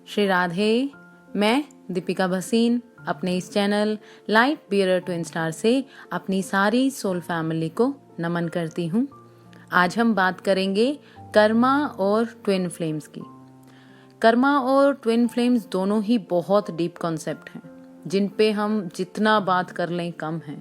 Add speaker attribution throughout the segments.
Speaker 1: श्री राधे। मैं दीपिका भसीन अपने इस channel light bearer twin star से अपनी सारी सोल फैमिली को नमन करती हूँ। आज हम बात करेंगे कर्मा और ट्विन फ्लेम्स की। कर्मा और ट्विन फ्लेम्स दोनों ही बहुत डीप कॉन्सेप्ट हैं जिन पे हम जितना बात कर लें कम है,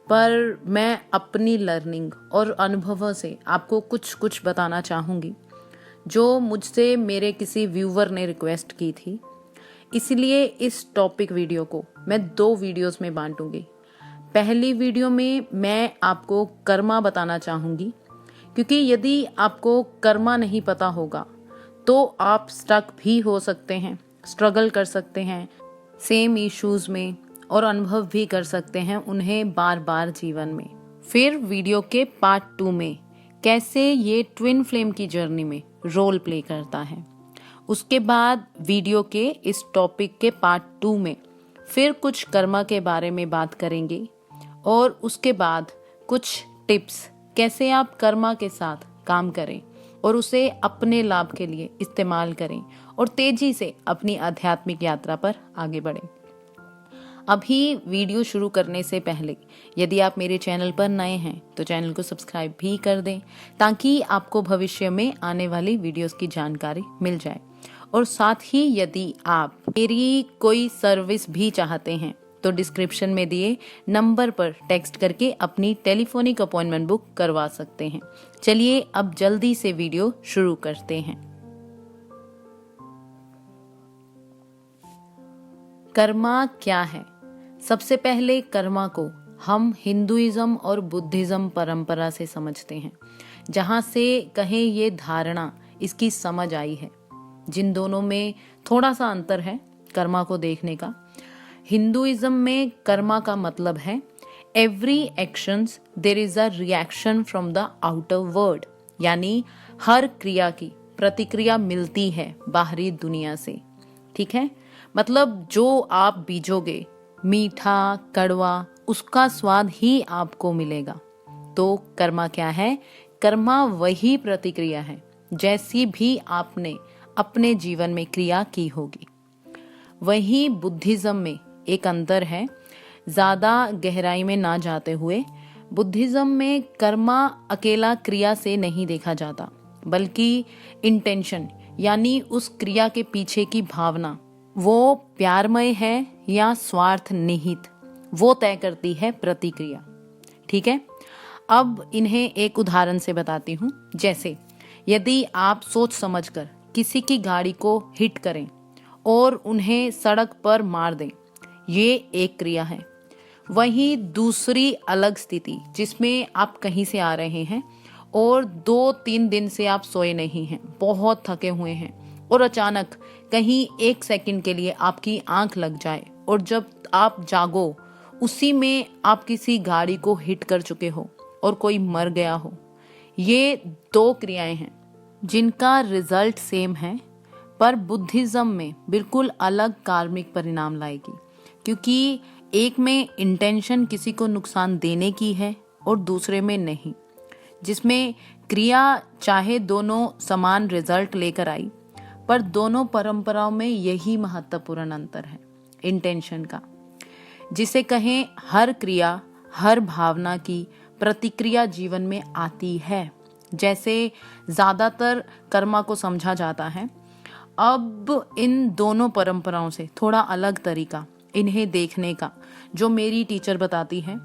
Speaker 1: पर मैं अपनी लर्निंग और अनुभवों से आपको कुछ बताना चाहूँगी जो मुझसे मेरे किसी व्यूवर ने रिक्वेस्ट की थी। इसलिए इस टॉपिक वीडियो को मैं 2 वीडियोस में बांटूंगी। पहली वीडियो में मैं आपको कर्मा बताना चाहूँगी, क्योंकि यदि आपको कर्मा नहीं पता होगा तो आप स्टक भी हो सकते हैं, स्ट्रगल कर सकते हैं सेम इश्यूज में और अनुभव भी कर सकते हैं उन्हें बार बार जीवन में। फिर वीडियो के पार्ट 2 में कैसे ये ट्विन फ्लेम की जर्नी में रोल प्ले करता है। उसके बाद वीडियो के इस टॉपिक के पार्ट 2 में फिर कुछ कर्मा के बारे में बात करेंगे और उसके बाद कुछ टिप्स कैसे आप कर्मा के साथ काम करें और उसे अपने लाभ के लिए इस्तेमाल करें और तेजी से अपनी आध्यात्मिक यात्रा पर आगे बढ़ें। अभी वीडियो शुरू करने से पहले यदि आप मेरे चैनल पर नए हैं तो चैनल को सब्सक्राइब भी कर दें, ताकि आपको भविष्य में आने वाली वीडियोस की जानकारी मिल जाए। और साथ ही यदि आप मेरी कोई सर्विस भी चाहते हैं तो डिस्क्रिप्शन में दिए नंबर पर टेक्स्ट करके अपनी टेलीफोनिक अपॉइंटमेंट बुक करवा सकते हैं। चलिए अब जल्दी से वीडियो शुरू करते हैं। कर्मा क्या है? सबसे पहले कर्मा को हम हिंदुइज्म और बुद्धिज्म परंपरा से समझते हैं, जहां से कहें ये धारणा इसकी समझ आई है। जिन दोनों में थोड़ा सा अंतर है कर्मा को देखने का। हिंदुइज्म में कर्मा का मतलब है every actions there is a reaction from the outer world, यानी हर क्रिया की प्रतिक्रिया मिलती है बाहरी दुनिया से। ठीक है, मतलब जो आप बीजोगे मीठा कड़वा उसका स्वाद ही आपको मिलेगा। तो कर्मा क्या है? कर्मा वही प्रतिक्रिया है जैसी भी आपने अपने जीवन में क्रिया की होगी। वही बुद्धिज्म में एक अंतर है। ज्यादा गहराई में ना जाते हुए, बुद्धिज्म में कर्मा अकेला क्रिया से नहीं देखा जाता, बल्कि इंटेंशन यानी उस क्रिया के पीछे की भावना, वो प्यारमय है या स्वार्थ निहित, वो तय करती है प्रतिक्रिया। ठीक है, अब इन्हें एक उदाहरण से बताती हूँ। जैसे यदि आप सोच समझकर किसी की गाड़ी को हिट करें और उन्हें सड़क पर मार दें, ये एक क्रिया है। वहीं दूसरी अलग स्थिति जिसमें आप कहीं से आ रहे हैं और 2-3 दिन से आप सोए नहीं हैं, बहुत थके हुए हैं और अचानक कहीं 1 सेकंड के लिए आपकी आंख लग जाए और जब आप जागो उसी में आप किसी गाड़ी को हिट कर चुके हो और कोई मर गया हो। ये 2 क्रियाएं हैं जिनका रिजल्ट सेम है, पर बुद्धिज्म में बिल्कुल अलग कार्मिक परिणाम लाएगी, क्योंकि एक में इंटेंशन किसी को नुकसान देने की है और दूसरे में नहीं। जिसमें क्रिया चाहे दोनों समान रिजल्ट लेकर आई, पर दोनों परंपराओं में यही महत्वपूर्ण अंतर है, इंटेंशन का। जिसे कहें हर क्रिया हर भावना की प्रतिक्रिया जीवन में आती है, जैसे ज्यादातर कर्मा को समझा जाता है। अब इन दोनों परंपराओं से थोड़ा अलग तरीका इन्हें देखने का जो मेरी टीचर बताती है,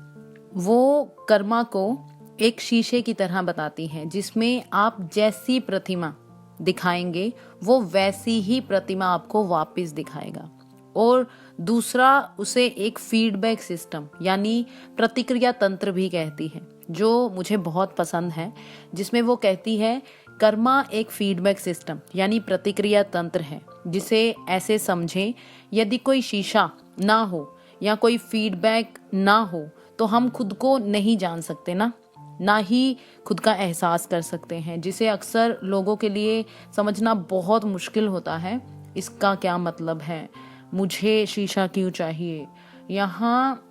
Speaker 1: वो कर्मा को एक शीशे की तरह बताती है, जिसमें आप जैसी प्रतिमा दिखाएंगे वो वैसी ही प्रतिमा आपको वापस दिखाएगा। और दूसरा उसे एक फीडबैक सिस्टम यानी प्रतिक्रिया तंत्र भी कहती है, जो मुझे बहुत पसंद है, जिसमें वो कहती है कर्मा एक फीडबैक सिस्टम यानी प्रतिक्रिया तंत्र है, जिसे ऐसे समझें यदि कोई शीशा ना हो या कोई फीडबैक ना हो तो हम खुद को नहीं जान सकते ना ही खुद का एहसास कर सकते हैं, जिसे अक्सर लोगों के लिए समझना बहुत मुश्किल होता है। इसका क्या मतलब है, मुझे शीशा क्यों चाहिए? यहाँ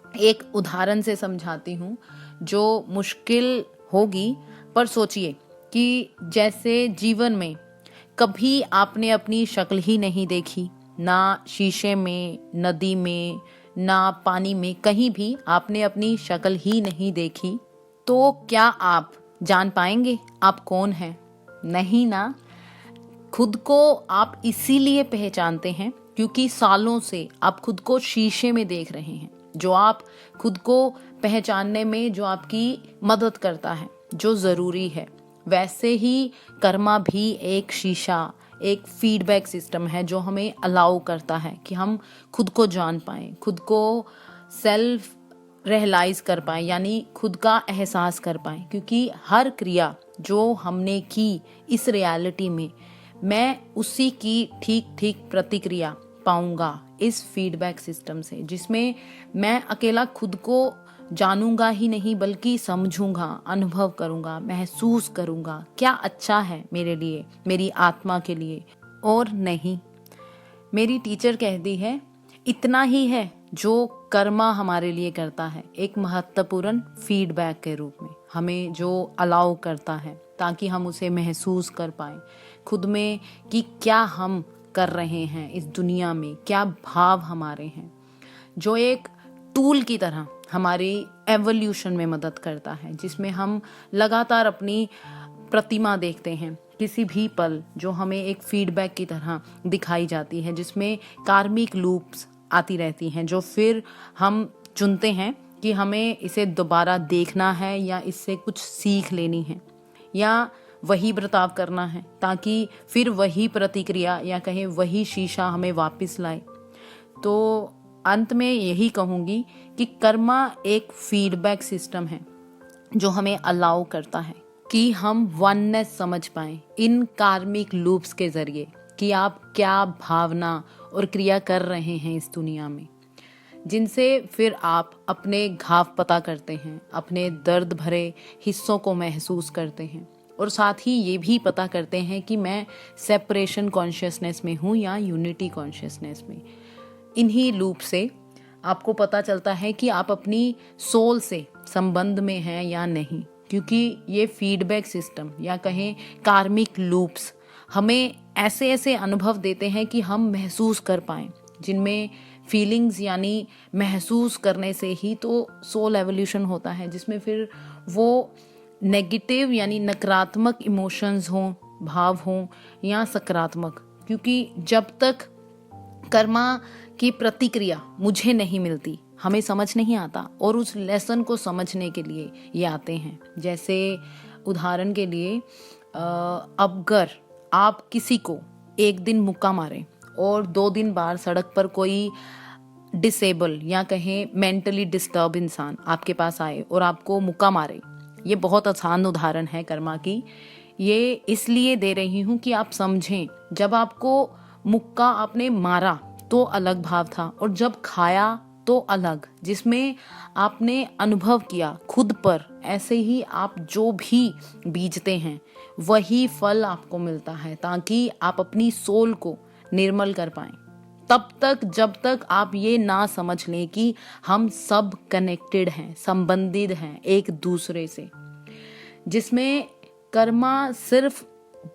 Speaker 1: एक उदाहरण से समझाती हूँ जो मुश्किल होगी, पर सोचिए कि जैसे जीवन में कभी आपने अपनी शक्ल ही नहीं देखी, ना शीशे में, नदी में, ना पानी में, कहीं भी आपने अपनी शक्ल ही नहीं देखी, तो क्या आप जान पाएंगे आप कौन हैं? नहीं ना। खुद को आप इसीलिए पहचानते हैं क्योंकि सालों से आप खुद को शीशे में देख रहे हैं। जो आप खुद को पहचानने में जो आपकी मदद करता है, जो ज़रूरी है, वैसे ही कर्मा भी एक शीशा, एक फीडबैक सिस्टम है जो हमें अलाउ करता है कि हम खुद को जान पाएं, खुद को सेल्फ रियलाइज कर पाएं, यानी खुद का एहसास कर पाएं। क्योंकि हर क्रिया जो हमने की इस रियलिटी में, मैं उसी की ठीक ठीक प्रतिक्रिया पाऊंगा इस फीडबैक सिस्टम से, जिसमें मैं अकेला खुद को जानूंगा ही नहीं बल्कि समझूंगा, अनुभव करूंगा, महसूस करूंगा क्या अच्छा है मेरे लिए, मेरी आत्मा के लिए। और नहीं, मेरी टीचर कहती है इतना ही है जो कर्मा हमारे लिए करता है, एक महत्वपूर्ण फीडबैक के रूप में हमें जो अलाउ करता है ताकि हम उसे महसूस कर पाएं खुद में कि क्या हम कर रहे हैं इस दुनिया में, क्या भाव हमारे हैं, जो एक टूल की तरह हमारी एवोल्यूशन में मदद करता है, जिसमें हम लगातार अपनी प्रतिमा देखते हैं किसी भी पल, जो हमें एक फीडबैक की तरह दिखाई जाती है, जिसमें कार्मिक लूप्स आती रहती हैं, जो फिर हम चुनते हैं कि हमें इसे दोबारा देखना है या इससे कुछ सीख लेनी है या वही बर्ताव करना है ताकि फिर वही प्रतिक्रिया या कहें वही शीशा हमें वापस लाए। तो अंत में यही कहूँगी कि कर्मा एक फीडबैक सिस्टम है जो हमें अलाउ करता है कि हम वननेस समझ पाएं इन कार्मिक लूप्स के जरिए कि आप क्या भावना और क्रिया कर रहे हैं इस दुनिया में, जिनसे फिर आप अपने घाव पता करते हैं, अपने दर्द भरे हिस्सों को महसूस करते हैं और साथ ही ये भी पता करते हैं कि मैं सेपरेशन कॉन्शियसनेस में हूँ या यूनिटी कॉन्शियसनेस में। इन्हीं लूप से आपको पता चलता है कि आप अपनी सोल से संबंध में हैं या नहीं, क्योंकि ये फीडबैक सिस्टम या कहें कार्मिक लूप्स हमें ऐसे ऐसे अनुभव देते हैं कि हम महसूस कर पाएं, जिनमें फीलिंग्स यानी महसूस करने से ही तो सोल एवोल्यूशन होता है, जिसमें फिर वो नेगेटिव यानी नकारात्मक इमोशंस हों, भाव हों या सकारात्मक। क्योंकि जब तक कर्मा की प्रतिक्रिया मुझे नहीं मिलती, हमें समझ नहीं आता और उस लेसन को समझने के लिए ये आते हैं। जैसे उदाहरण के लिए अगर आप किसी को एक दिन मुक्का मारें और 2 दिन बाद सड़क पर कोई डिसेबल या कहें मेंटली डिस्टर्ब इंसान आपके पास आए और आपको मुक्का मारे, ये बहुत आसान उदाहरण है कर्मा की। ये इसलिए दे रही हूँ कि आप समझें, जब आपको मुक्का आपने मारा तो अलग भाव था और जब खाया तो अलग, जिसमें आपने अनुभव किया खुद पर। ऐसे ही आप जो भी बीजते हैं वही फल आपको मिलता है, ताकि आप अपनी सोल को निर्मल कर पाएं। तब तक जब तक आप ये ना समझ लें कि हम सब कनेक्टेड हैं, संबंधित हैं एक दूसरे से, जिसमें कर्मा सिर्फ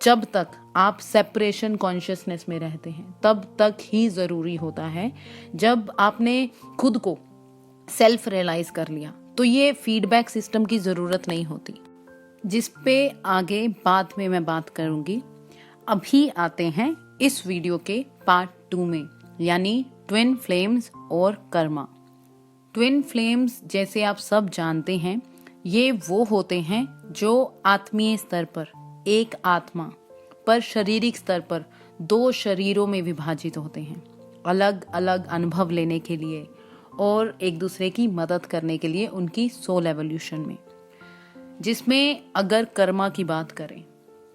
Speaker 1: जब तक आप सेपरेशन कॉन्शियसनेस में रहते हैं तब तक ही ज़रूरी होता है। जब आपने खुद को सेल्फ रियलाइज कर लिया तो ये फीडबैक सिस्टम की ज़रूरत नहीं होती, जिस पे आगे बाद में मैं बात करूंगी। अभी आते हैं इस वीडियो के पार्ट 2 में, यानी ट्विन फ्लेम्स और कर्मा। ट्विन फ्लेम्स जैसे आप सब जानते हैं, ये वो होते हैं जो आत्मीय स्तर पर एक आत्मा पर शारीरिक स्तर पर 2 शरीरों में विभाजित होते हैं, अलग अलग अनुभव लेने के लिए और एक दूसरे की मदद करने के लिए उनकी सोल एवोल्यूशन में। जिसमें अगर कर्मा की बात करें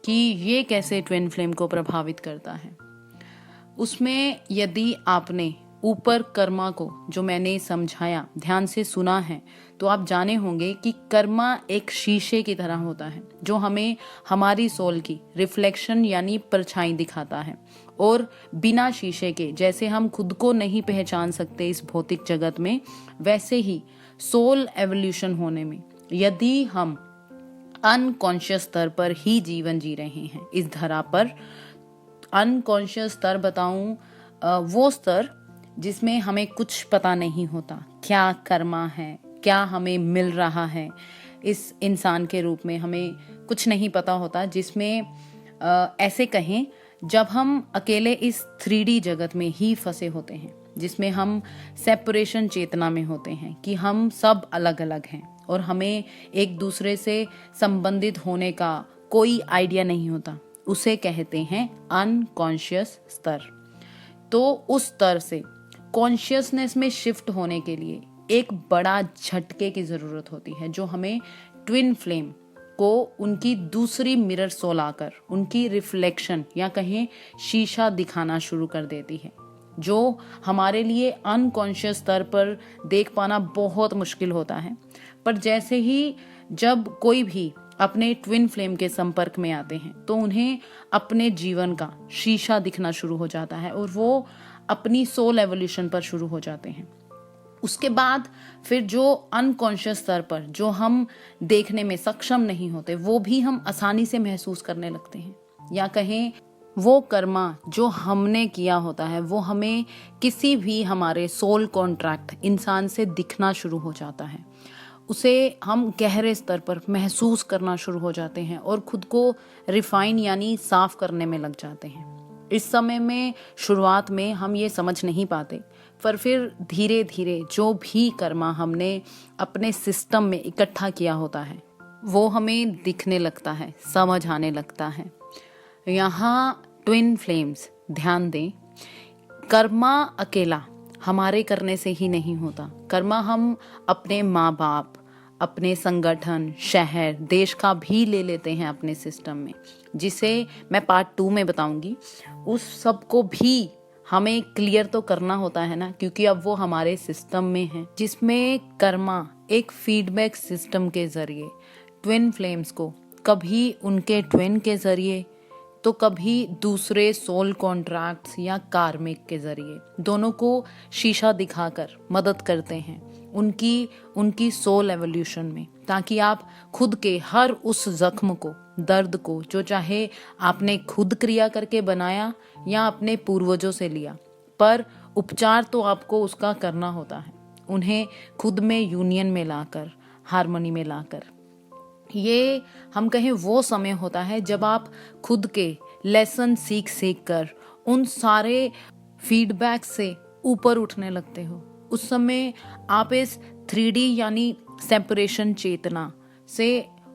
Speaker 1: कि ये कैसे ट्विन फ्लेम को प्रभावित करता है, उसमें यदि आपने ऊपर कर्मा को जो मैंने समझाया ध्यान से सुना है तो आप जाने होंगे कि कर्मा एक शीशे की तरह होता है जो हमें हमारी सोल की रिफ्लेक्शन यानी परछाई दिखाता है। और बिना शीशे के जैसे हम खुद को नहीं पहचान सकते इस भौतिक जगत में, वैसे ही सोल एवोल्यूशन होने में यदि हम अनकॉन्शियस स्तर पर ही जीवन जी रहे हैं इस धरा पर, अनकॉन्शियस स्तर बताऊं, वो स्तर जिसमें हमें कुछ पता नहीं होता, क्या कर्मा है, क्या हमें मिल रहा है इस इंसान के रूप में, हमें कुछ नहीं पता होता। जिसमें ऐसे कहें, जब हम अकेले इस 3D जगत में ही फंसे होते हैं, जिसमें हम सेपरेशन चेतना में होते हैं कि हम सब अलग अलग हैं और हमें एक दूसरे से संबंधित होने का कोई आइडिया नहीं होता, उसे कहते हैं अनकॉन्शियस स्तर। तो उस स्तर से कॉन्शियसनेस में शिफ्ट होने के लिए एक बड़ा झटके की जरूरत होती है, जो हमें ट्विन फ्लेम को उनकी दूसरी मिरर सोल आकर उनकी रिफ्लेक्शन या कहें शीशा दिखाना शुरू कर देती है, जो हमारे लिए अनकॉन्शियस स्तर पर देख पाना बहुत मुश्किल होता है। पर जैसे ही जब कोई भी अपने ट्विन फ्लेम के संपर्क में आते हैं तो उन्हें अपने जीवन का शीशा दिखना शुरू हो जाता है और वो अपनी सोल एवोल्यूशन पर शुरू हो जाते हैं। उसके बाद फिर जो अनकॉन्शियस स्तर पर जो हम देखने में सक्षम नहीं होते, वो भी हम आसानी से महसूस करने लगते हैं, या कहें वो कर्मा जो हमने किया होता है वो हमें किसी भी हमारे सोल कॉन्ट्रैक्ट इंसान से दिखना शुरू हो जाता है। उसे हम गहरे स्तर पर महसूस करना शुरू हो जाते हैं और खुद को रिफाइन यानी साफ करने में लग जाते हैं। इस समय में शुरुआत में हम ये समझ नहीं पाते, पर फिर धीरे धीरे जो भी कर्मा हमने अपने सिस्टम में इकट्ठा किया होता है वो हमें दिखने लगता है, समझ आने लगता है। यहाँ ट्विन फ्लेम्स, ध्यान दें, कर्मा अकेला हमारे करने से ही नहीं होता। कर्मा हम अपने माँ बाप, अपने संगठन, शहर, देश का भी ले लेते हैं अपने सिस्टम में, जिसे मैं पार्ट 2 में बताऊंगी। उस सब को भी हमें क्लियर तो करना होता है ना, क्योंकि अब वो हमारे सिस्टम में है, जिसमें कर्मा एक फीडबैक सिस्टम के जरिए ट्विन फ्लेम्स को कभी उनके ट्विन के जरिए तो कभी दूसरे सोल कॉन्ट्रैक्ट्स या कार्मिक के जरिए दोनों को शीशा दिखाकर मदद करते हैं उनकी सोल एवोल्यूशन में, ताकि आप खुद के हर उस जख्म को, दर्द को, जो चाहे आपने खुद क्रिया करके बनाया या अपने पूर्वजों से लिया, पर उपचार तो आपको उसका करना होता है, उन्हें खुद में यूनियन में लाकर, हार्मनी में लाकर। ये हम कहें वो समय होता है जब आप खुद के लेसन सीख सीख कर उन सारे फीडबैक से ऊपर उठने लगते हो। उस समय आप इस 3D यानी सेपरेशन चेतना से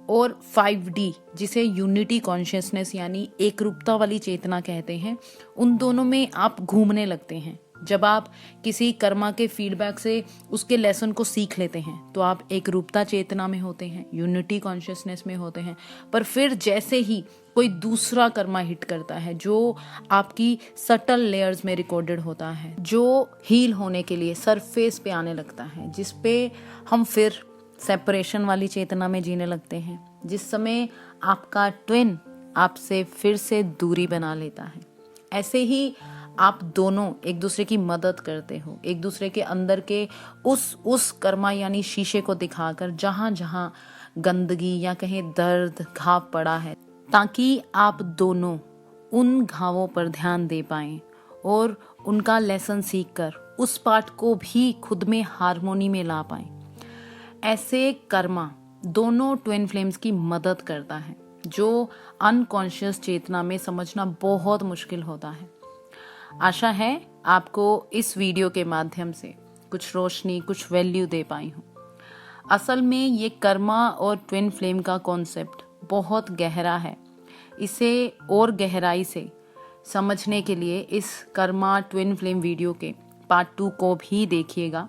Speaker 1: और 5D जिसे यूनिटी कॉन्शियसनेस यानी एक रूपता वाली चेतना कहते हैं, उन दोनों में आप घूमने लगते हैं। जब आप किसी कर्मा के फीडबैक से उसके लेसन को सीख लेते हैं तो आप एक रूपता चेतना में होते हैं, यूनिटी कॉन्शियसनेस में होते हैं। पर फिर जैसे ही कोई दूसरा कर्मा हिट करता है जो आपकी सटल लेयर्स में रिकॉर्डेड होता है, जो हील होने के लिए सरफेस पे आने लगता है, जिस पे हम फिर सेपरेशन वाली चेतना में जीने लगते हैं, जिस समय आपका ट्विन आपसे फिर से दूरी बना लेता है। ऐसे ही आप दोनों एक दूसरे की मदद करते हो, एक दूसरे के अंदर के उस कर्मा यानी शीशे को दिखाकर जहां जहां गंदगी या कहें दर्द, घाव पड़ा है, ताकि आप दोनों उन घावों पर ध्यान दे पाएं और उनका लेसन सीखकर उस पार्ट को भी खुद में हार्मोनी में ला पाएं। ऐसे कर्मा दोनों ट्विन फ्लेम्स की मदद करता है, जो अनकॉन्शियस चेतना में समझना बहुत मुश्किल होता है। आशा है आपको इस वीडियो के माध्यम से कुछ रोशनी, कुछ वैल्यू दे पाई हूँ। असल में ये कर्मा और ट्विन फ्लेम का कॉन्सेप्ट बहुत गहरा है। इसे और गहराई से समझने के लिए इस कर्मा ट्विन फ्लेम वीडियो के पार्ट 2 को भी देखिएगा,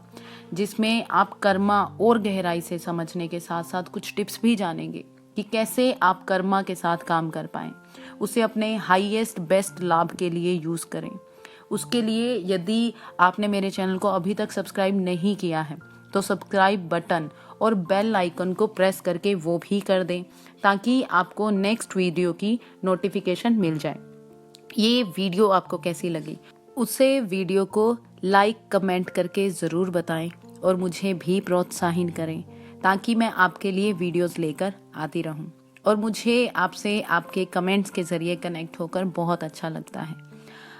Speaker 1: जिसमें आप कर्मा और गहराई से समझने के साथ साथ कुछ टिप्स भी जानेंगे कि कैसे आप कर्मा के साथ काम कर पाएं, उसे अपने हाईएस्ट बेस्ट लाभ के लिए यूज करें। उसके लिए यदि आपने मेरे चैनल को अभी तक सब्सक्राइब नहीं किया है तो सब्सक्राइब बटन और बेल आइकन को प्रेस करके वो भी कर दें, ताकि आपको नेक्स्ट वीडियो की नोटिफिकेशन मिल जाए। ये वीडियो आपको कैसी लगी उसे वीडियो को लाइक कमेंट करके ज़रूर बताएं और मुझे भी प्रोत्साहित करें, ताकि मैं आपके लिए वीडियोस लेकर आती रहूं। और मुझे आपसे आपके कमेंट्स के ज़रिए कनेक्ट होकर बहुत अच्छा लगता है।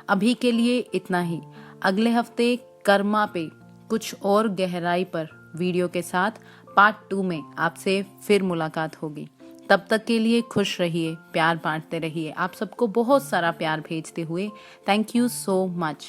Speaker 1: अभी के लिए इतना ही। अगले हफ्ते कर्मा पे कुछ और गहराई पर वीडियो के साथ पार्ट 2 में आपसे फिर मुलाकात होगी। तब तक के लिए खुश रहिए, प्यार बांटते रहिए। आप सबको बहुत सारा प्यार भेजते हुए थैंक यू सो मच।